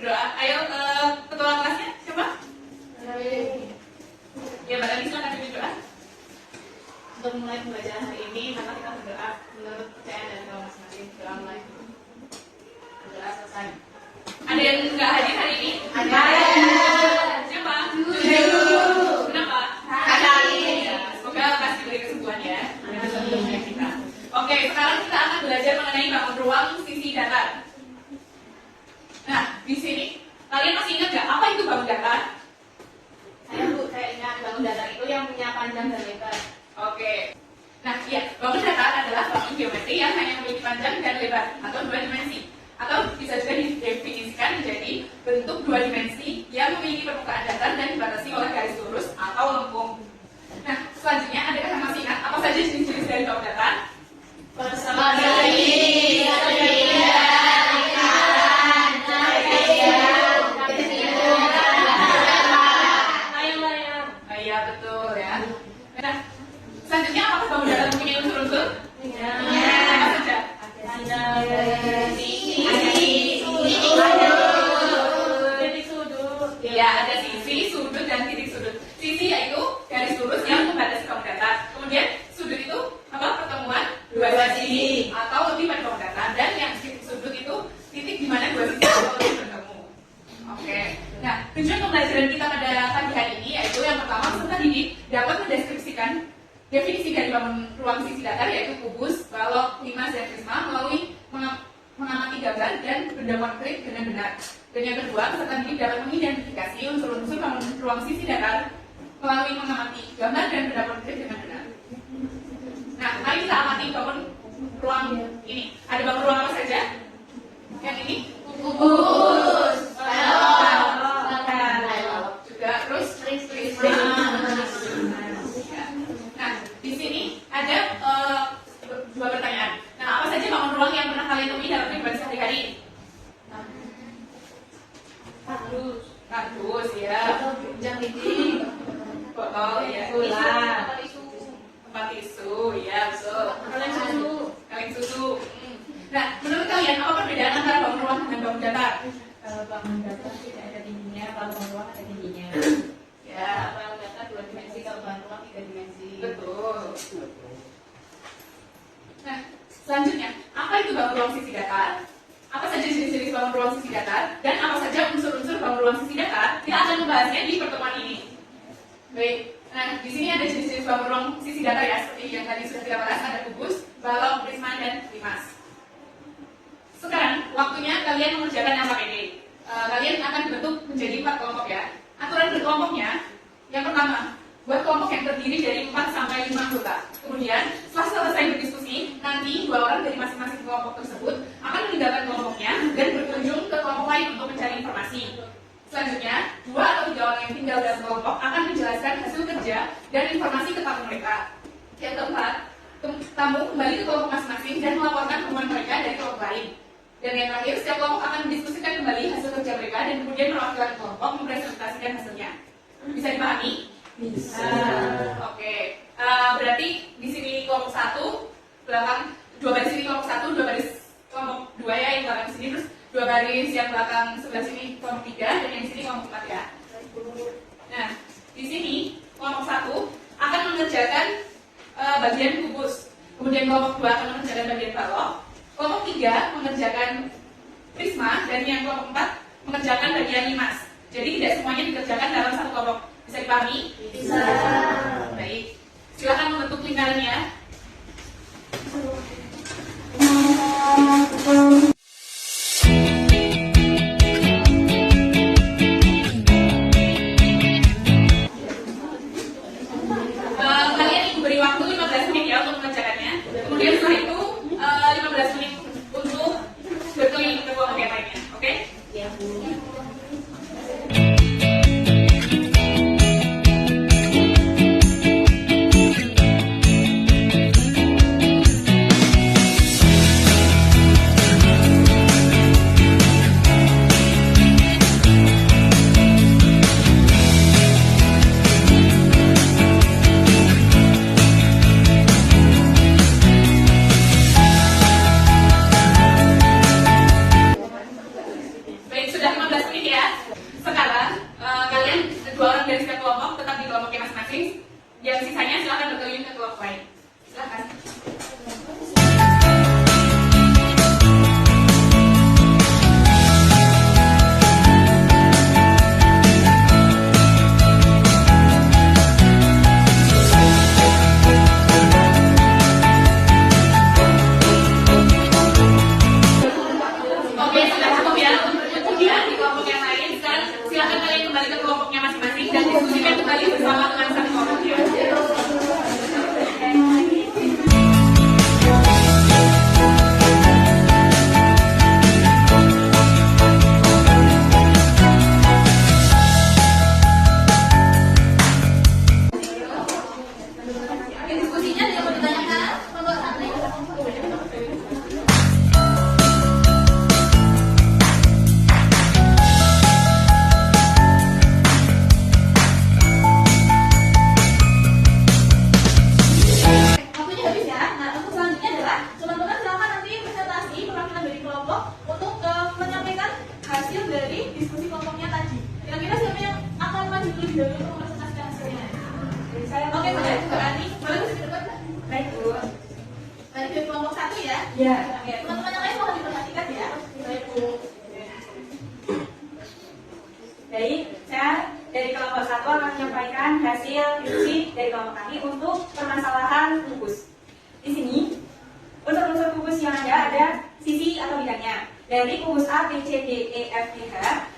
berdoa. Ayo ketua kelasnya siapa? Ya, Mbak Dani silakan berdoa. Untuk mulai pembelajaran hari ini, maka kita berdoa menurut percayaan dan doa masing-masing. Doa mulai. Berdoa selesai. Ada yang nggak hadir hari ini? Ada. Siapa? Kenapa? Ya, semoga pasti beri kesembuhan ya. Kita. Oke, sekarang kita akan belajar mengenai bangun ruang sisi datar. Nah, di sini kalian masih ingat nggak apa itu bangun datar? Saya ingat bangun datar itu yang punya panjang dan lebar. Oke. Nah, iya, bangun datar adalah bangun geometri yang hanya memiliki panjang dan lebar atau dua dimensi. Atau bisa juga didefinisikan menjadi bentuk dua dimensi yang memiliki permukaan datar dan dibatasi oleh garis lurus atau lengkung. Nah, selanjutnya adakah yang masih ingat apa saja jenis-jenis dari bangun datar? Iya, betul ya. Nah, selanjutnya apakah bangun datar mempunyai unsur-unsur? Apa saja? Ya, ada sisi, sudut, dan titik sudut. Sisi yaitu garis lurus yang membatasi bangun datar. Kemudian sudut itu apa? Pertemuan dua sisi atau lebih pada bangun datar. Dan yang titik sudut itu titik di mana dua sisi atau lebih bertemu. Oke. Nah, tujuan pembelajaran kita pada pagi hari ini yaitu yang pertama, peserta didik dapat mendeskripsikan definisi dari bangun ruang sisi datar yaitu kubus, balok, limas, dan prisma melalui mengamati gambar dan benda konkret dengan benar. Dan yang kedua, peserta didik dapat mengidentifikasi unsur-unsur bangun ruang sisi datar melalui mengamati gambar dan benda konkret dengan benar. Nah, mari kita amati bangun ruang ini. Ada bangun ruang apa saja? Yang ini? Kubus, balok, juga terus prisma. Nah, di sini ada dua pertanyaan. Nah, apa saja bangun ruang yang pernah kalian temui dalam kehidupan sehari-hari? Kardus, ya. Jam dinding, botol, ya. Tempat tisu, ya, betul. Kaleng susu. Nah, menurut kalian apa perbedaan antara bangun ruang dengan bangun datar? Kalau bangun datar tidak ada tingginya, kalau bangun ruang ada tingginya. Ya, Bangun datar 2 dimensi, kalau bangun ruang 3 dimensi. betul. Nah, selanjutnya, apa itu bangun ruang sisi datar? Apa saja jenis-jenis bangun ruang sisi datar? Dan apa saja unsur-unsur bangun ruang sisi datar? Kita akan membahasnya di pertemuan ini. Baik, nah di sini ada jenis-jenis bangun ruang sisi datar ya, seperti yang tadi sudah kita bahas, ada kubus, balok, prisma, dan limas. Sekarang, waktunya kalian mengerjakan yang pakai D. Kalian akan dibentuk menjadi 4 kelompok ya. Aturan berkelompoknya, yang pertama, buat kelompok yang terdiri dari 4 sampai 5 anggota. Kemudian, setelah selesai berdiskusi, nanti 2 orang dari masing-masing kelompok tersebut akan meninggalkan kelompoknya dan berkunjung ke kelompok lain untuk mencari informasi. Selanjutnya, 2 atau 3 orang yang tinggal dalam kelompok akan menjelaskan hasil kerja dan informasi ke tamu mereka. Yang keempat, tamu kembali ke kelompok masing-masing dan melaporkan temuan mereka dari kelompok lain. Dan yang terakhir, setiap kelompok akan mendiskusikan kembali hasil kerja mereka dan kemudian perwakilan kelompok mempresentasikan hasilnya. Bisa dipahami? Bisa. Oke. Berarti di sini kelompok 1, belakang 2 baris ini kelompok 1, 2 baris kelompok 2 ya yang belakang sini, terus 2 baris yang belakang sebelah sini kelompok 3 dan yang di sini kelompok 4 ya. Nah, di sini kelompok 1 akan mengerjakan bagian kubus. Kemudian kelompok 2 akan mengerjakan bagian balok. Kelompok 3 mengerjakan prisma dan yang kelompok 4 mengerjakan bagian limas. Jadi tidak semuanya dikerjakan dalam satu kelompok. Bisa dipahami? Bisa. Baik. Silakan membentuk lingkarannya. Kalian diberi waktu 15 menit ya untuk mengerjakannya. Kemudian setelah itu 15 menit untuk berkeliling ke kelompok yang lainnya. Oke? Ya, Bu. Baik, sudah 15 menit silakan kalian kembali ke kelompoknya masing-masing dan diskusikan kembali bersama dengan satu kelompoknya. Diskusinya ada yang mau ditanyakan? Monggo santai. Waktunya habis ya. Nah, untuk selanjutnya adalah teman-teman silakan nanti presentasi perwakilan dari kelompok untuk menyampaikan hasil dari diskusi kelompoknya tadi. Kira-kira siapa yang akan maju lebih dahulu untuk mempresentasikan hasilnya? Oke, boleh. Bu Ani, boleh ke depan, Mbak? Baik, Bu. Dari kelompok 1 ya? Ya. Oke, teman-teman yang lain mohon diperhatikan ya. Baik, Bu. Baik, saya dari kelompok 1 akan menyampaikan hasil diskusi dari kelompok kami untuk permasalahan gugus. Di sini, unsur-unsur gugus yang ada sisi atau bidangnya. Dari gugus A, B, C, D, E, F, G, H,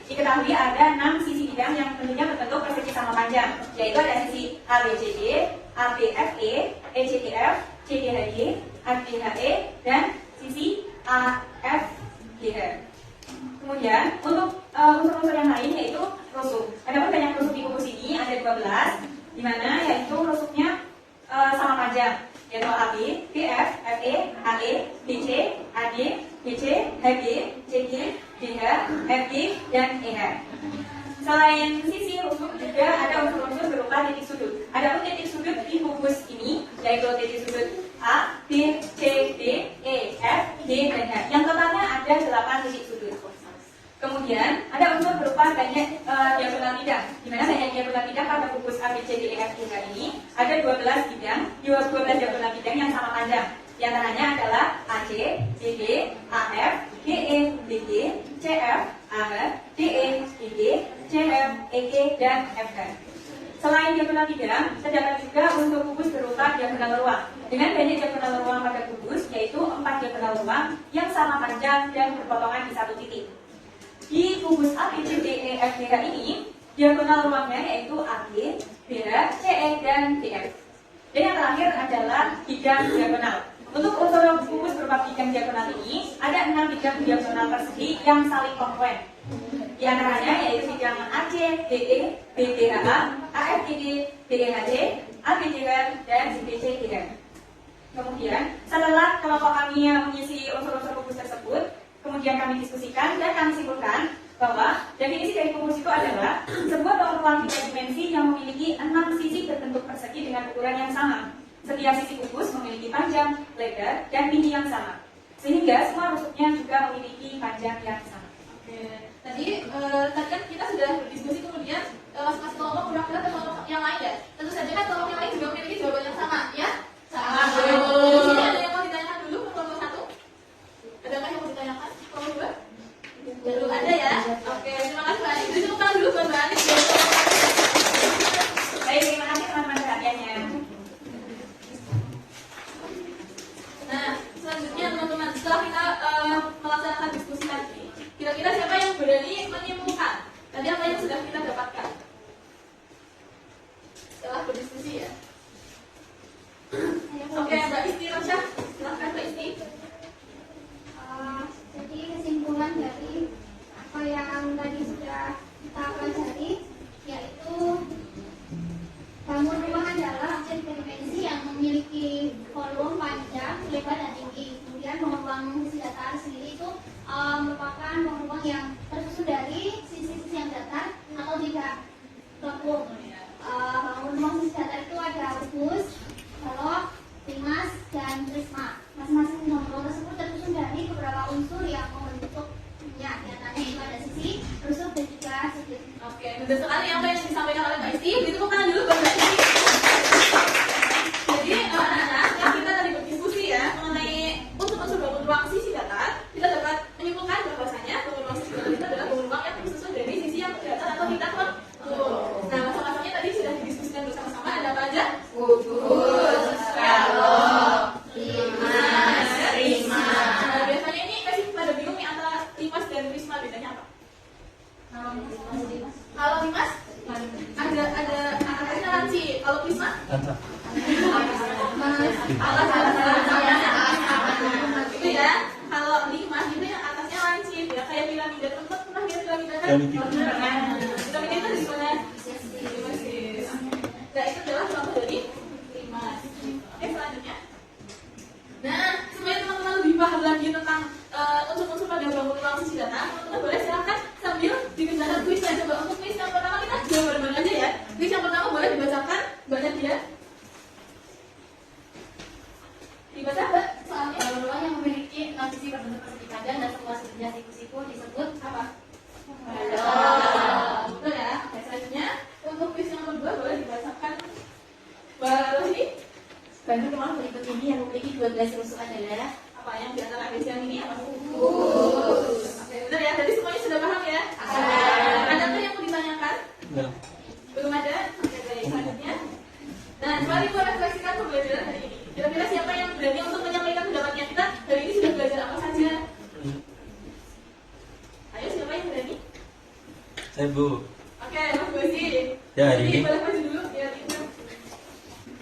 diketahui ada 6 sisi bidang yang tentunya berbentuk persegi sama panjang, yaitu ada sisi A, B, C, D, A, B, F, E, C, D, F, C, D, H, G, A, D, H, E, dan sisi A, F, G, H. Kemudian untuk unsur-unsur yang lain yaitu rusuk. Ada banyak rusuk di gugus ini, ada 12, di mana yaitu rusuknya sama panjang, yaitu AB, BF, FE, AE, BC, AD, BC, HG, CG, DH, FG, dan EH. Selain sisi rusuk juga ada unsur-unsur berupa titik sudut. Ada pun titik sudut di gugus ini yaitu titik sudut A, B, C, D, E, F, G, dan H. Yang totalnya ada 8 titik sudut. Kemudian ada unsur berupa banyak diagonal bidang, di mana banyak diagonal bidang pada gugus A, B, C, D, E, F, G, H ini ada 12 bidang, 12 diagonal bidang yang sama panjang. Di antaranya adalah AC, BD, AF, GE, BG, CF, AH, DE, EG, CF, EG, dan FH. Selain diagonal bidang, terdapat juga unsur gugus berupa diagonal ruang. Dengan banyak diagonal ruang pada gugus, yaitu 4 diagonal ruang yang sama panjang dan berpotongan di satu titik. Di gugus A, B, C, D, E, F, G, H ini, diagonal ruangnya yaitu AB, BH, CE, dan DF. Dan yang terakhir adalah bidang diagonal. Untuk unsur gugus berupa bidang diagonal ini, ada 6 bidang diagonal persegi yang saling kongruen. Di antaranya yaitu bidang AC, DE, BDHA, AFGD, DEHC, ABDH, dan CBCDH. Kemudian, setelah kelompok kami yang mengisi unsur-unsur gugus tersebut, kemudian kami diskusikan dan kami simpulkan bahwa definisi dari gugus itu adalah sebuah bangun ruang 3 dimensi yang memiliki 6 sisi berbentuk persegi dengan ukuran yang sama. Setiap sisi gugus memiliki panjang, lebar, dan tinggi yang sama. Sehingga semua rusuknya juga memiliki panjang yang sama. Oke. Tadi kan kita sudah berdiskusi, kemudian masing-masing kelompok berwakilan ke kelompok yang lain ya. Tentu saja kan kelompok yang lain juga memiliki jawaban yang sama, ya? Sama. Di sini ada yang mau ditanyakan dulu ke kelompok 1? Adakah yang mau ditanyakan? Kelompok 2? Belum ada ya? Oke, terima kasih Mbak Ani. Jadi tepuk tangan dulu buat Mbak Ani. Baik, terima kasih teman-teman perhatiannya. Nah, selanjutnya teman-teman, setelah kita melaksanakan diskusi tadi, kira-kira siapa yang berani menyimpulkan tadi apa yang sudah kita dapatkan setelah berdiskusi ya? Oke, Mbak Isti Ramsyah, silahkan Mbak Isti. Jadi kesimpulan dari apa yang tadi sudah kita pelajari, yaitu bangun rumah adalah objek dimensi yang memiliki volume panjang, lebar, dan tinggi. Kemudian bangun ruang sisi datar sendiri itu merupakan bangun ruang yang tersusun dari sisi-sisi yang datar atau tidak melengkung. Bangun ruang sisi datar itu ada kubus, balok, limas, dan prisma. Masing-masing bangun ruang tersebut tersusun dari beberapa unsur yang membentuknya. Di antaranya itu ada sisi, rusuk, dan juga sudut. Oke, betul sekali apa yang disampaikan oleh Mbak Isti. Ditepuk tangan dulu buat Mbak Isti. Jadi anak-anak, yang kita tadi berdiskusi ya mengenai unsur-unsur bangun ruang sisi datar, kita dapat menyimpulkan bahwasanya bangun ruang sisi datar itu adalah bangun ruang yang tersusun dari sisi yang datar atau tidak melengkung. Nah, masa-masanya tadi sudah didiskusikan bersama-sama. Ada apa aja? Gugus, balok, limas, prisma. Nah, biasanya ini pasti pada bingung nih antara limas dan prisma bedanya apa? Kalau Dimas ada atasnya lancip. Kalau Prisma Tancap. itu ya. Kalau Dimas itu yang atasnya lancip ya, kayak piramida. Teman pernah lihat piramida kan? Piramida. Piramida itu di mana? Nah, itu adalah contoh dari Dimas. Oke, selanjutnya. Nah, supaya teman-teman lebih paham lagi tentang unsur-unsur pada bangun ruang sisi data, teman-teman boleh silakan sambil dikerjakan kuisnya. Coba untuk kuis yang pertama kita jawab bareng-bareng aja ya. Kuis yang pertama boleh dibacakan, banyak dia. Dibaca Mbak, soalnya Ruang yang memiliki 6 sisi berbentuk persegi panjang dan semua sudutnya siku-siku disebut apa? Betul ya. Oke, selanjutnya untuk kuis yang kedua boleh dibacakan Mbak Rosi. Bangun ruang berikut ini yang memiliki 12 rusuk adalah Apa yang di antara kuis yang ini apa? Oke, betul ya. Jadi semuanya sudah paham ya? Ada nggak yang mau ditanyakan? Ya. Belum ada? Oke, baik. Selanjutnya. Nah, mari kita refleksikan pembelajaran hari ini. Kira-kira siapa yang berani untuk menyampaikan pendapatnya? Kita hari ini sudah belajar apa saja? Ayo, siapa yang berani? Saya Bu. Oke, Mas Bosi. Ya, hari Jadi, ini. boleh maju dulu biar kita.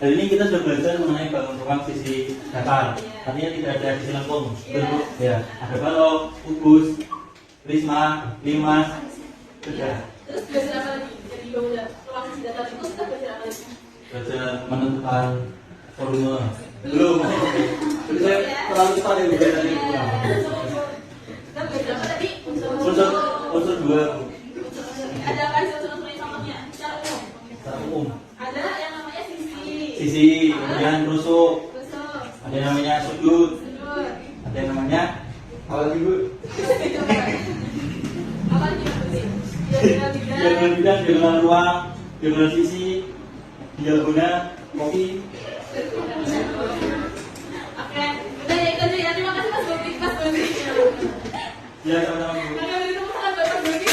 Hari ini kita sudah belajar mengenai bangun ruang sisi datar. Iya. Artinya tidak ada sisi lengkung. Iya. Betul, Bu? Ya. Ada balok, kubus, prisma, limas. Sudah. Terus belajar apa lagi? Jadi bangun ruang sisi datar itu kita belajar apa lagi? Belajar menentukan volume. Belum. Jadi saya terlalu cepat ya belajarnya. Kita belajar apa tadi? Unsur dua, Bu. Ada apa sih unsur-unsur yang contohnya? Secara umum. Secara umum. Ada yang namanya sisi. Sisi, kemudian rusuk, Rusuk. ada yang namanya sudut, Sudut. ada yang namanya apa lagi, Bu? Apa lagi Mas Bosi? Diagonal Diagonal bidang, diagonal ruang, diagonal sisi, diagonal kopi. Oke, udah ya itu aja ya. Terima kasih Mas Bobi, Mas Bobi. Ya, sama-sama, Bu. Oke, beri tepuk tangan buat Mas Bobi.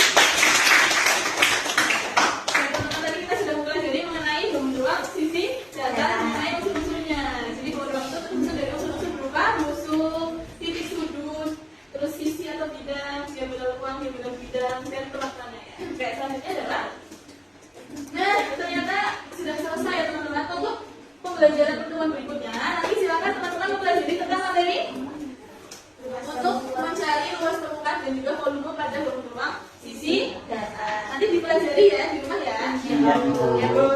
Oke, teman-teman, tadi kita sudah mempelajari mengenai bangun ruang, sisi, data, mengenai unsur-unsurnya. Jadi bangun ruang itu tersusun dari unsur-unsur berupa rusuk, titik sudut, terus sisi atau bidang, diagonal ruang, diagonal bidang, dan pelaksanaannya ya. Oke, selanjutnya adalah nah, ternyata sudah selesai ya teman-teman. Untuk pembelajaran pertemuan berikutnya, nanti silakan teman-teman mempelajari tentang materi untuk mencari luas permukaan dan juga volume pada bangun ruang sisi data. Nanti dipelajari ya di rumah ya. Iya, Bu. Ya, Bu.